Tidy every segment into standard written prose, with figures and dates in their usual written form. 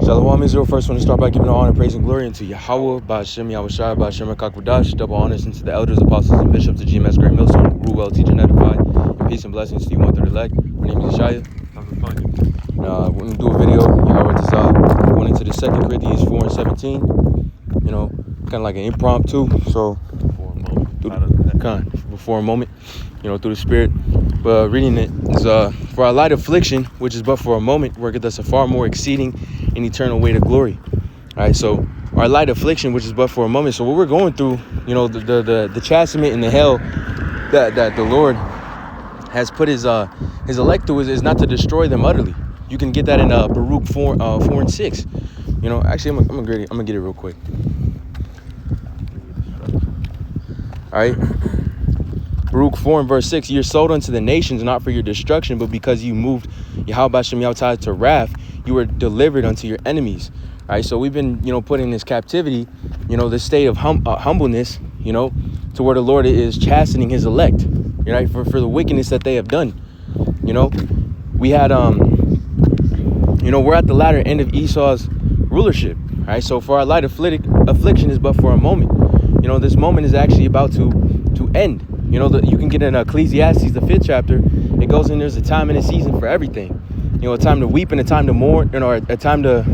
Shalom Israel. First want to start by giving all honor, praise, and glory unto Yahweh, Ba'ashem, Yahushua, Ba'ashem, Kakvadash. Double honors into the elders, apostles, and bishops of GMS Great Millstone, rule well, teach, and edify. And peace and blessings to you, one third elect. My name is Yeshaya. We're going to do a video, Yahweh Tazah, going into the 2 Corinthians 4 and 17. You know, kind of like an impromptu. So, before a moment, you know, through the Spirit. But reading it is, for our light affliction, which is but for a moment, worketh us a far more exceeding and eternal weight of glory. All right, so our light affliction, which is but for a moment. So what we're going through, you know, the chastisement and the hell that the Lord has put his elect through is not to destroy them utterly. You can get that in Baruch 4 and 6. You know, actually, I'm gonna get it real quick. All right. Baruch 4 and verse 6, you're sold unto the nations, not for your destruction, but because you moved Yahweh B'Shem Yahutai to wrath, you were delivered unto your enemies. All right, so we've been, you know, put in this captivity, you know, this state of humbleness, you know, to where the Lord is chastening his elect, you know, for the wickedness that they have done. You know, we had, you know, we're at the latter end of Esau's rulership. All right, so for our light affliction is but for a moment. You know, this moment is actually about to end. You know, you can get in Ecclesiastes, the 5th chapter. It goes in, there's a time and a season for everything. You know, a time to weep and a time to mourn, you know, a time to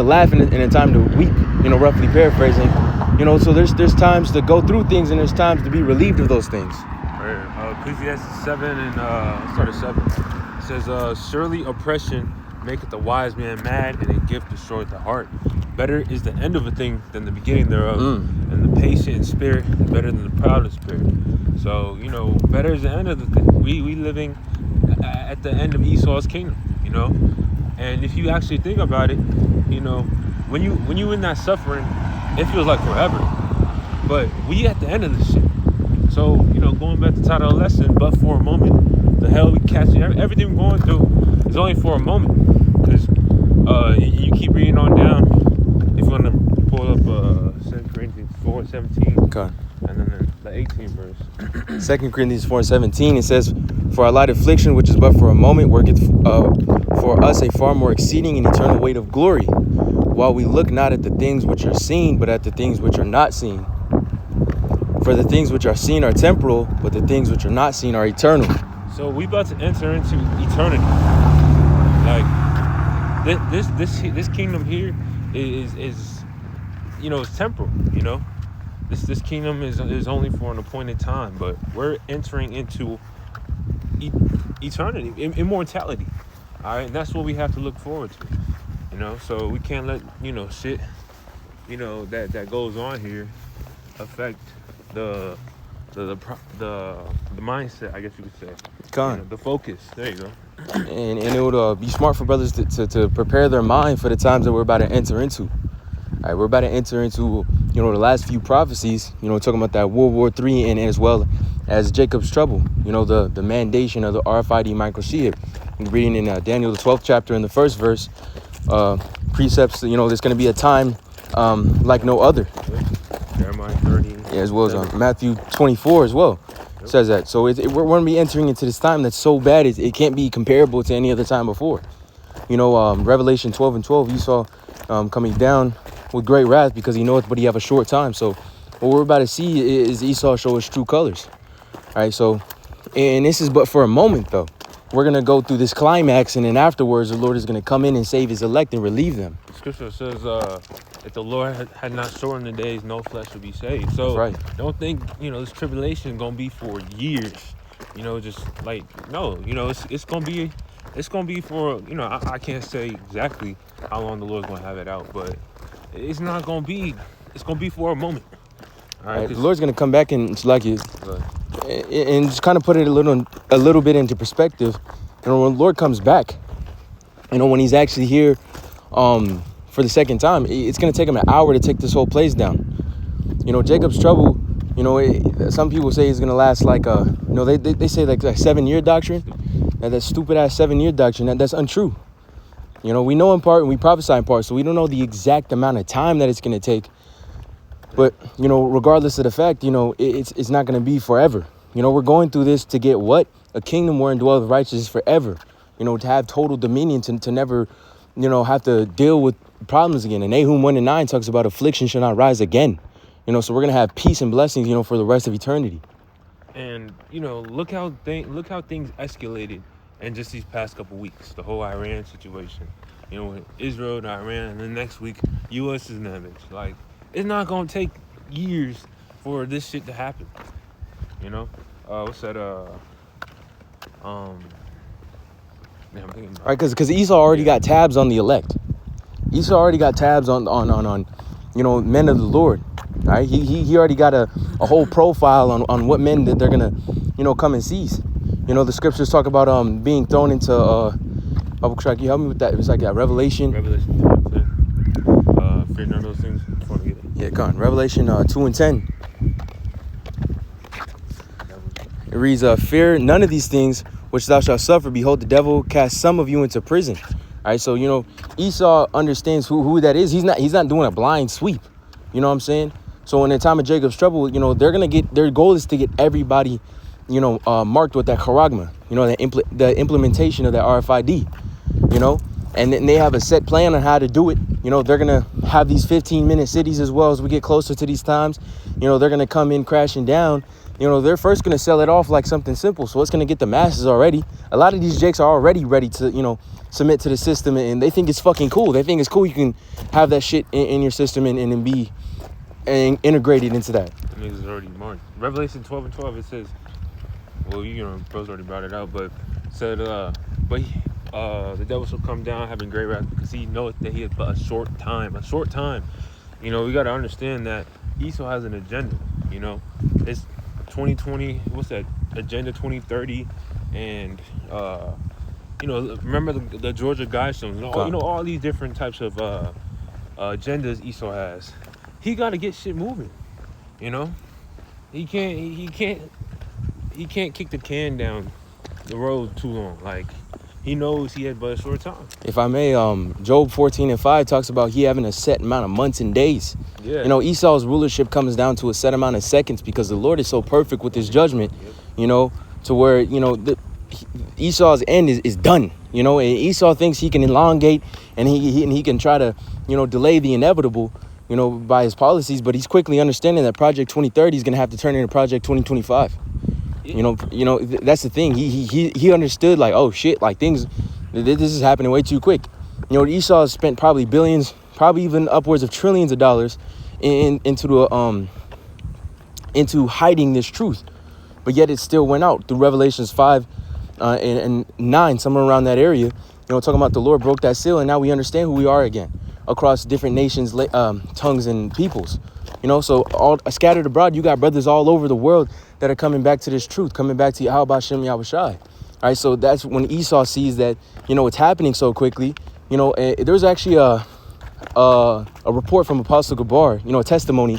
laugh and a time to weep, you know, roughly paraphrasing. You know, so there's times to go through things and there's times to be relieved of those things. Right. Ecclesiastes 7 and start at 7. It says, surely oppression maketh the wise man mad, and a gift destroyeth the heart. Better is the end of a thing than the beginning thereof, and the patient in spirit is better than the proud in spirit. So, you know, better is the end of the thing. We living at the end of Esau's kingdom, you know. And if you actually think about it, you know, when you in that suffering, it feels like forever. But we at the end of this shit. So, you know, going back to the title of the lesson, but for a moment, the hell we catching, everything we're going through is only for a moment. Because you keep reading on down. If you want to pull up 2 Corinthians 4, 17, Okay. And then the 18th verse. 2 Corinthians 4 and 17, it says, for our light affliction, which is but for a moment, worketh for us a far more exceeding and eternal weight of glory, while we look not at the things which are seen, but at the things which are not seen. For the things which are seen are temporal, but the things which are not seen are eternal. So we about to enter into eternity. Like this kingdom here is you know, it's temporal. You know, this kingdom is only for an appointed time, but we're entering into eternity, immortality. All right, and that's what we have to look forward to. You know, so we can't let, you know, shit, you know, that goes on here affect the mindset, I guess you could say. You know, the focus. There you go. And it would be smart for brothers to prepare their mind for the times that we're about to enter into. All right, we're about to enter into, you know, the last few prophecies, you know, talking about that World War III and as well as Jacob's trouble, you know, the mandation of the RFID microchip. Reading in Daniel, the 12th chapter in the 1st verse, precepts, you know, there's going to be a time like no other. Jeremiah 30. Yeah, as well as Matthew 24 as well. Says that. So we're going to be entering into this time that's so bad it can't be comparable to any other time before. You know, Revelation 12 and 12, Esau coming down with great wrath because he knoweth but he have a short time. So what we're about to see is Esau show his true colors. All right, so, and this is but for a moment, though. We're going to go through this climax, and then afterwards the Lord is going to come in and save his elect and relieve them. Scripture says, if the Lord had not shortened the days, no flesh would be saved. So don't think, you know, this tribulation is going to be for years. You know, just like, no, you know, it's going to be for, you know, I can't say exactly how long the Lord's going to have it out, but it's not going to be, it's going to be for a moment. All right, the Lord's going to come back and like it, and just kind of put it a little bit into perspective. You know, when the Lord comes back, you know, when he's actually here for the second time, it's going to take him an hour to take this whole place down. You know, Jacob's trouble, you know, some people say it's going to last like you know, they say like a 7-year doctrine. That stupid ass 7-year doctrine, that's untrue. You know, we know in part and we prophesy in part, so we don't know the exact amount of time that it's going to take. But, you know, regardless of the fact, you know, it's not going to be forever. You know, we're going through this to get what? A kingdom wherein dwelleth righteousness forever. You know, to have total dominion, to never have to deal with problems again. And Nahum 1:9 talks about affliction shall not rise again. So we're gonna have peace and blessings, for the rest of eternity. And look how things escalated in just these past couple weeks. The whole Iran situation, with Israel and Iran, and then next week U.S. is in that bitch. Like, it's not gonna take years for this shit to happen. What's that? I'm thinking about. Right, because Esau already got tabs on the elect. Esau already got tabs on men of the Lord. Right, he already got a whole profile on what men that they're gonna come and seize. The scriptures talk about being thrown into Bible track. You help me with that? It was like that Revelation 2:10. Fear none of those things. Yeah, come on. Revelation 2:10. It reads, "Fear none of these things which thou shalt suffer. Behold, the devil cast some of you into prison." All right, so Esau understands who that is. He's not doing a blind sweep. You know what I'm saying? So in the time of Jacob's trouble, they're gonna their goal is to get everybody, marked with that charagma. The implementation of that RFID. And then they have a set plan on how to do it. They're gonna have these 15-minute cities as well as we get closer to these times. They're gonna come in crashing down. They're first gonna sell it off like something simple. So it's gonna get the masses already. A lot of these jakes are already ready to, submit to the system, and they think it's fucking cool. They think it's cool. You can have that shit in your system and be integrated into that. The niggas is already marked. Revelation 12:12, it says, well, bro's already brought it out, but said, the devil shall come down having great wrath because he knoweth that he has but a short time. We got to understand that Esau has an agenda. It's 2020. What's that? Agenda 2030, and remember the Georgia Guidestones. All these different types of agendas Esau has. He got to get shit moving. He can't kick the can down the road too long. Like, he knows he had but a short time. If I may, Job 14:5 talks about he having a set amount of months and days. Yeah. Esau's rulership comes down to a set amount of seconds because the Lord is so perfect with his judgment, to where, Esau's end is done, and Esau thinks he can elongate and he can try to, delay the inevitable, by his policies, but he's quickly understanding that Project 2030 is going to have to turn into Project 2025. That's the thing. He understood, like, oh shit, like this is happening way too quick. Esau has spent probably billions, probably even upwards of trillions of dollars into hiding this truth, but yet it still went out through Revelations 5 and 9, somewhere around that area. Talking about the Lord broke that seal, and now we understand who we are again across different nations, tongues, and peoples. So all scattered abroad, you got brothers all over the world that are coming back to this truth, coming back to Yahweh Shem Yahushai. All right, so that's when Esau sees that, it's happening so quickly. There's actually a report from Apostle Gabar, a testimony.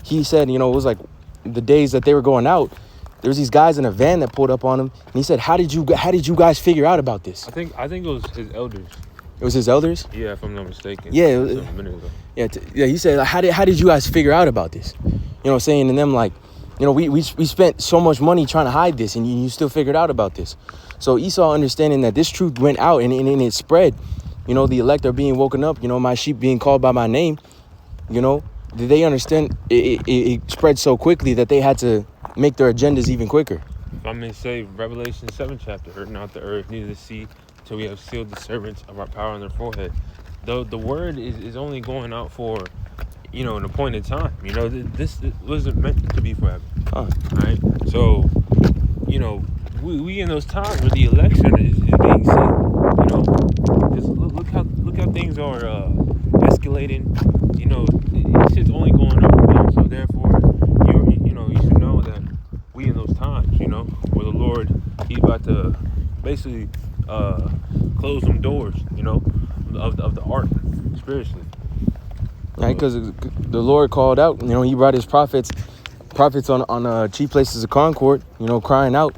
He said, it was like the days that they were going out, there was these guys in a van that pulled up on him, and he said, how did you guys figure out about this? I think it was his elders. It was his elders? Yeah, if I'm not mistaken. Yeah. A minute ago. Yeah, he said, how did you guys figure out about this? Saying, and them like, we spent so much money trying to hide this, and you still figured out about this. So Esau understanding that this truth went out and it spread, the elect are being woken up, my sheep being called by my name, they understand it spread so quickly that they had to make their agendas even quicker. If I may say, Revelation 7 chapter, hurt not the earth, neither the sea, till we have sealed the servants of our power on their forehead. The word is only going out for, an appointed time. This wasn't meant to be forever. Right? So, we in those times where the election is being set. Just look how things are escalating. It's just only going up from here. So therefore, you should know that we in those times, where the Lord, he's about to basically close some doors, of the ark spiritually. Right, because the Lord called out, he brought his prophets on chief places of concord, crying out,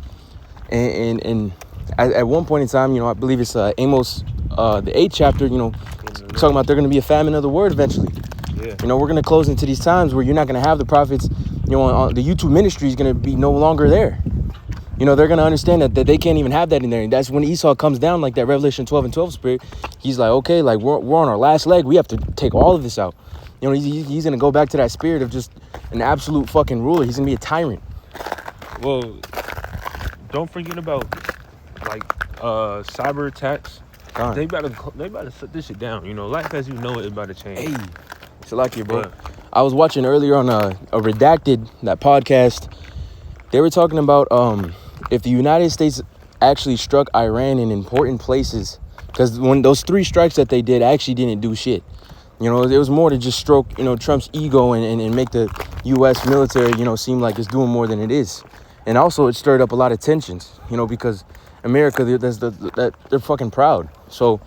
and at one point in time, I believe it's Amos, the 8th chapter, talking about they're going to be a famine of the word eventually. Yeah. We're going to close into these times where you're not going to have the prophets, the YouTube ministry is going to be no longer there. You know, they're going to understand that they can't even have that in there. And that's when Esau comes down like that Revelation 12 and 12 spirit. He's like, okay, like we're on our last leg. We have to take all of this out. You know, he's going to go back to that spirit of just an absolute fucking ruler. He's going to be a tyrant. Well, don't forget about like cyber attacks. God. They about to shut this shit down. You know, life as you know it is about to change. Hey, it's like you, bro. But I was watching earlier on a Redacted, that podcast. They were talking about if the United States actually struck Iran in important places, because when those 3 strikes that they did actually didn't do shit. You know, it was more to just stroke, you know, Trump's ego and make the U.S. military, you know, seem like it's doing more than it is. And also it stirred up a lot of tensions, you know, because America, they're fucking proud. So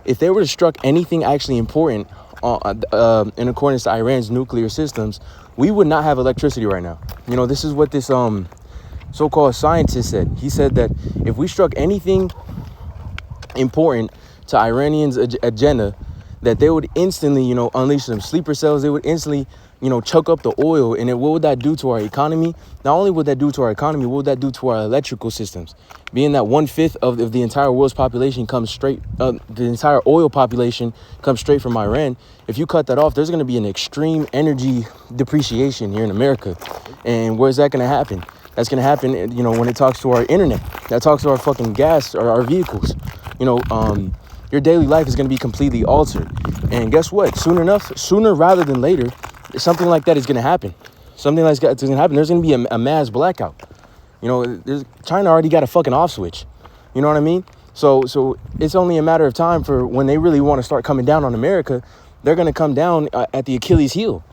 if they were to struck anything actually important in accordance to Iran's nuclear systems, we would not have electricity right now. You know, this is what this so-called scientist said. He said that if we struck anything important to Iranians' agenda, that they would instantly, you know, unleash some sleeper cells. They would instantly, you know, choke up the oil. And what would that do to our economy? Not only would that do to our economy, what would that do to our electrical systems? Being that 1/5 of the entire world's population comes straight, the entire oil population comes straight from Iran. If you cut that off, there's going to be an extreme energy depreciation here in America. And where's that going to happen? That's going to happen, you know, when it talks to our internet. That talks to our fucking gas or our vehicles. You know, your daily life is going to be completely altered. And guess what? Sooner rather than later, something like that is going to happen. Something like that's going to happen. There's going to be a mass blackout. You know, China already got a fucking off switch. You know what I mean? So it's only a matter of time for when they really want to start coming down on America. They're going to come down at the Achilles heel.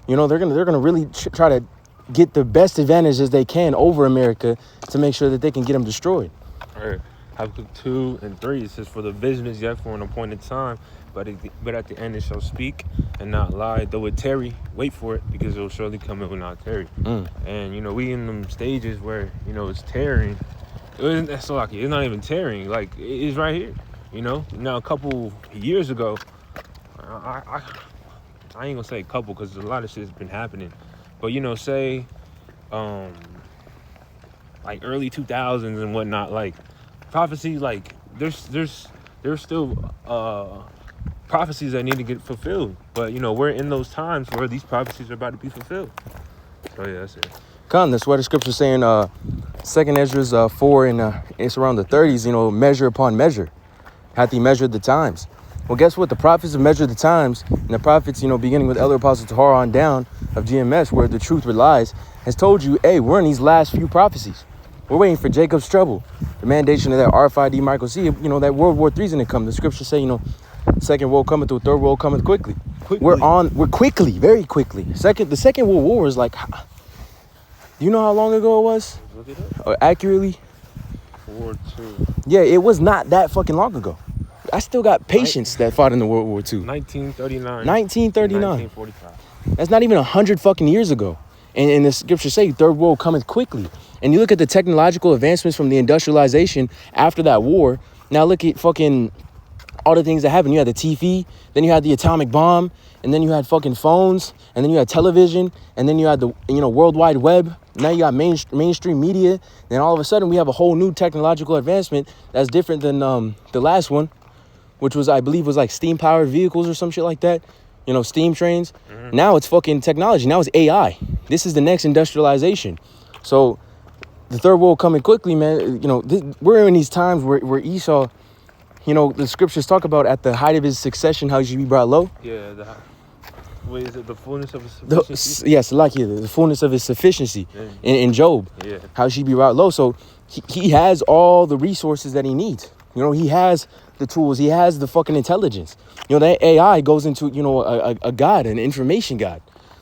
You know, they're going to really try to get the best advantages they can over America to make sure that they can get them destroyed. All right. Habakkuk 2 and 3, it says, for the vision is yet for an appointed time, but at the end it shall speak and not lie. Though it tarry, wait for it, because it will surely come, it will not tarry. And, you know, we in them stages where, you know, it's tearing. It's not even tearing. Like, it's right here, you know? Now, a couple years ago, I ain't gonna say a couple, because a lot of shit has been happening. But, you know, say, like, early 2000s and whatnot, like, prophecy, like there's still prophecies that need to get fulfilled, but you know we're in those times where these prophecies are about to be fulfilled. So yeah, that's it. That's what the scripture's saying. 2nd Ezra 4 and it's around the 30s. You know, measure upon measure, hath he measured the times. Well, guess what? The prophets have measured the times, and the prophets, you know, beginning with Elder Apostle Tahar on down of GMS, where the truth relies, has told you, hey, we're in these last few prophecies. We're waiting for Jacob's trouble, the mandation of that RFID Michael C. You know, that World War III's gonna come. The scriptures say, you know, second world cometh to a third world cometh quickly. We're quickly, very quickly. The second World War is like, you know how long ago it was? Look it up. Or accurately? 4-2. Yeah, it was not that fucking long ago. I still got patients that fought in the World War II. 1939. 1939. 1945. That's not even 100 fucking years ago. And the scriptures say third world cometh quickly. And you look at the technological advancements from the industrialization after that war. Now look at fucking all the things that happened. You had the TV, then you had the atomic bomb, and then you had fucking phones, and then you had television, and then you had the, you know, World Wide Web. Now you got mainstream media. Then all of a sudden we have a whole new technological advancement that's different than the last one, which was, I believe, was like steam powered vehicles or some shit like that. You know, steam trains. Mm-hmm. Now it's fucking technology. Now it's AI. This is the next industrialization. So the third world coming quickly, man. You know, we're in these times where Esau, you know, the scriptures talk about at the height of his succession, how he should be brought low. Yeah. Wait, is it the fullness of his sufficiency? Yes, like the fullness of his sufficiency in Job. Yeah. How she be brought low. So he has all the resources that he needs. You know, he has the tools. He has the fucking intelligence. You know, that AI goes into, you know, a god, an information god,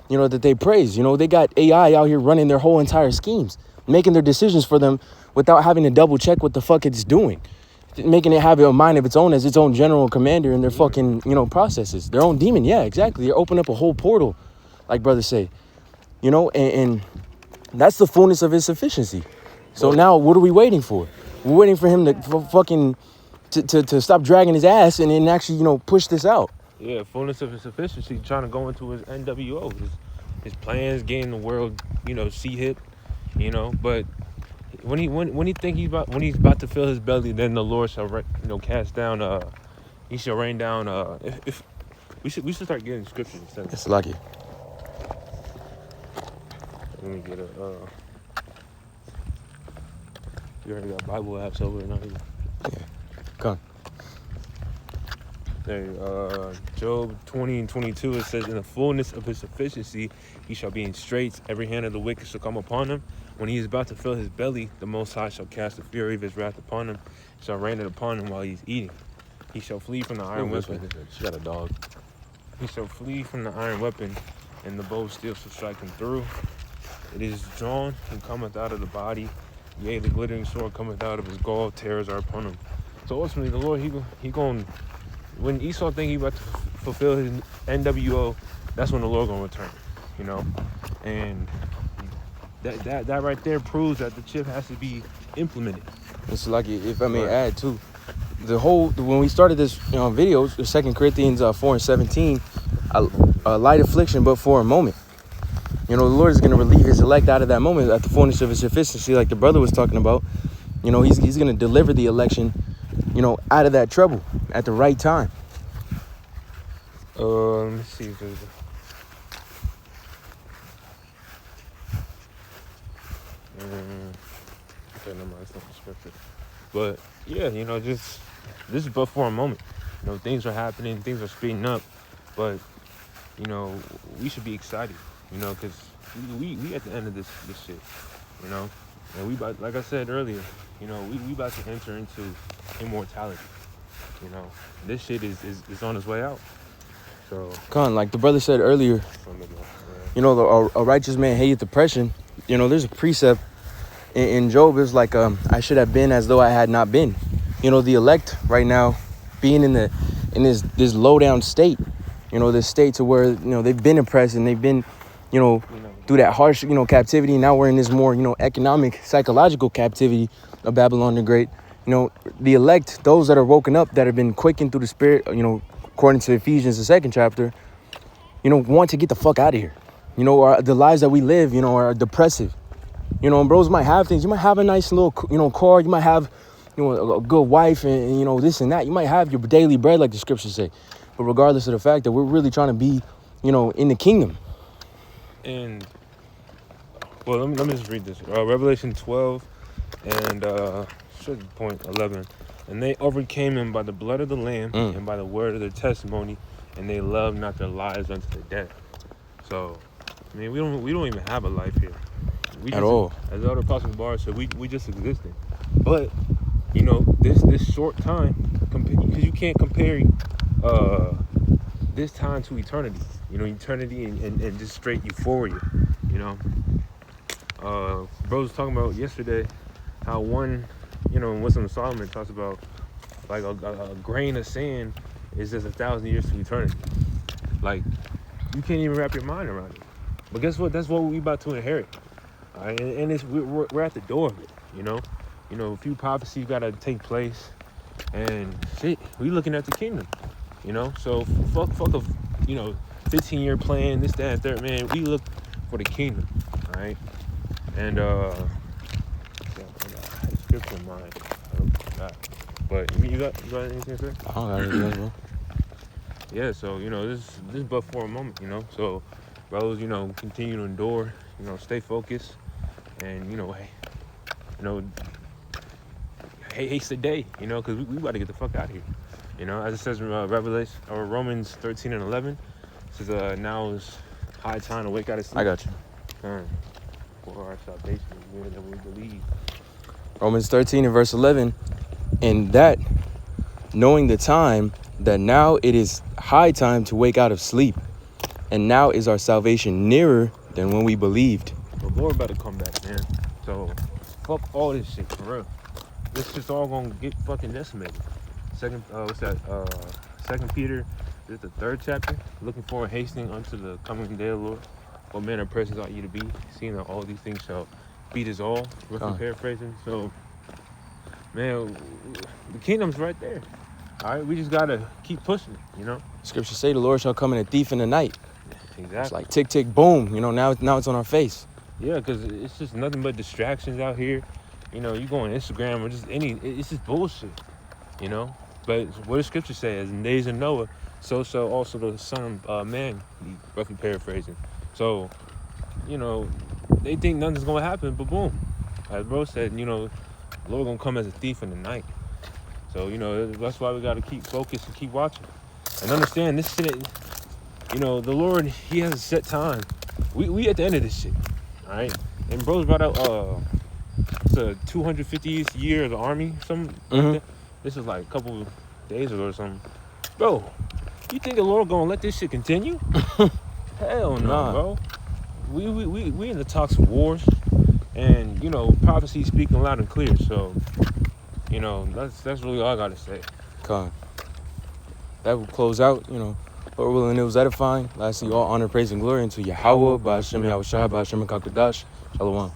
you know, that they praise. You know, they got AI out here running their whole entire schemes, making their decisions for them without having to double check what the fuck it's doing, making it have a mind of its own as its own general commander in their fucking, you know, processes, their own demon. Yeah, exactly. They open up a whole portal, like brothers say, you know, and that's the fullness of his sufficiency. So now what are we waiting for? We're waiting for him to fucking to stop dragging his ass and then actually, you know, push this out. Yeah, fullness of his sufficiency, trying to go into his NWO, his plans, getting the world, you know, see hit, you know, but when he's about to fill his belly, then the Lord shall cast down. He shall rain down. If we should start getting scriptures instead. It's lucky. Let me get a. You already got Bible apps over and all. Yeah. Come. There, Job 20 and 22, it says, in the fullness of his sufficiency, he shall be in straits. Every hand of the wicked shall come upon him. When he is about to fill his belly, the Most High shall cast the fury of his wrath upon him, shall rain it upon him while he is eating. He shall flee from the iron weapon. She got a dog. He shall flee from the iron weapon, and the bow of steel shall strike him through. It is drawn and cometh out of the body. Yea, the glittering sword cometh out of his gall. Terrors are upon him. So ultimately, the Lord, he going. When Esau think he about to fulfill his NWO, that's when the Lord gonna return, and that right there proves that the chip has to be implemented. It's lucky. If I may add too, when we started this video, 2 Corinthians 4 and 17, a light affliction, but for a moment. The Lord is gonna relieve his elect out of that moment at the fullness of his sufficiency, like the brother was talking about. He's gonna deliver the election, out of that trouble at the right time. Let me see if there's okay, no, it's not the scripture. But yeah, just this is but for a moment. Things are happening, things are speeding up, but we should be excited, because we at the end of this shit, and we about, like I said earlier, we about to enter into immortality. This shit is on its way out. So, like the brother said earlier, a righteous man hateth oppression. There's a precept in Job. It's like, I should have been as though I had not been. The elect right now, being in this low down state, this state to where they've been oppressed and they've been, through that harsh captivity. Now we're in this more economic, psychological captivity of Babylon the Great. The elect, those that are woken up, that have been quickened through the Spirit, according to Ephesians, the 2nd chapter, want to get the fuck out of here. The lives that we live, are depressive. And bros might have things. You might have a nice little, car. You might have, a good wife and this and that. You might have your daily bread, like the scriptures say. But regardless of the fact that we're really trying to be, in the kingdom. And, well, let me just read this. Revelation 12 and, point 11. And they overcame him by the blood of the Lamb and by the word of their testimony, and they loved not their lives unto the death. So, I mean, we don't even have a life here. At all. As Elder Apostle Bar said, we just existing. But this short time, because you can't compare this time to eternity. Eternity and just straight euphoria. Bro was talking about yesterday how one. In Wisdom of Solomon, talks about like a grain of sand is just 1,000 years to eternity. Like, you can't even wrap your mind around it. But guess what? That's what we about to inherit. All right? And we're at the door of it. A few prophecies got to take place, and shit, we looking at the kingdom. So fuck a 15-year plan, this, that, and third. Man, we look for the kingdom. All right, and scripture in mind. But you got anything to say? I don't got anything, bro. Yeah, so this is but for a moment, So, brothers, continue to endure, stay focused, and haste the day, because we about to get the fuck out of here, As it says in Revelation or Romans 13 and 11, it says now is high time to wake out of sleep. I got you. For our salvation is nearer than we believe. Romans 13 and verse 11, and that, knowing the time, that now it is high time to wake out of sleep, and now is our salvation nearer than when we believed. The Lord about to come back, man. So, fuck all this shit, for real. This shit's all gonna get fucking decimated. Second Peter, this is the 3rd chapter. Looking forward, hastening unto the coming day of the Lord. What manner of persons ought you to be, seeing that all these things shall be dissolved. Roughly paraphrasing. So, man, the kingdom's right there. All right, we just gotta keep pushing it, Scriptures say the Lord shall come in a thief in the night. Exactly. It's like tick, tick, boom. Now it's on our face. Yeah, because it's just nothing but distractions out here. you know, you go on Instagram or just it's just bullshit, you know. But what does Scripture say? As in days of Noah, so shall also the Son of Man, roughly paraphrasing. So, you know, they think nothing's gonna happen, but boom, as bro said, you know, the Lord gonna come as a thief in the night. So, you know, that's why we gotta keep focused and keep watching and understand this shit. You know, the Lord, He has a set time. We at the end of this shit, all right. And bro's brought out it's a 250th year of the army, something like that. This is like a couple of days ago or something. Bro, you think the Lord gonna let this shit continue? Hell no, Nah. bro. We in the talks of wars, and you know, prophecy speaking loud and clear. So, you know, that's really all I gotta say. Con. That will close out, you know. Lord willing, it was edifying. Lastly, all honor, praise, and glory unto Yahweh, Ba'ashem Yahushua, Ba'ashem Kakadash. Shalom.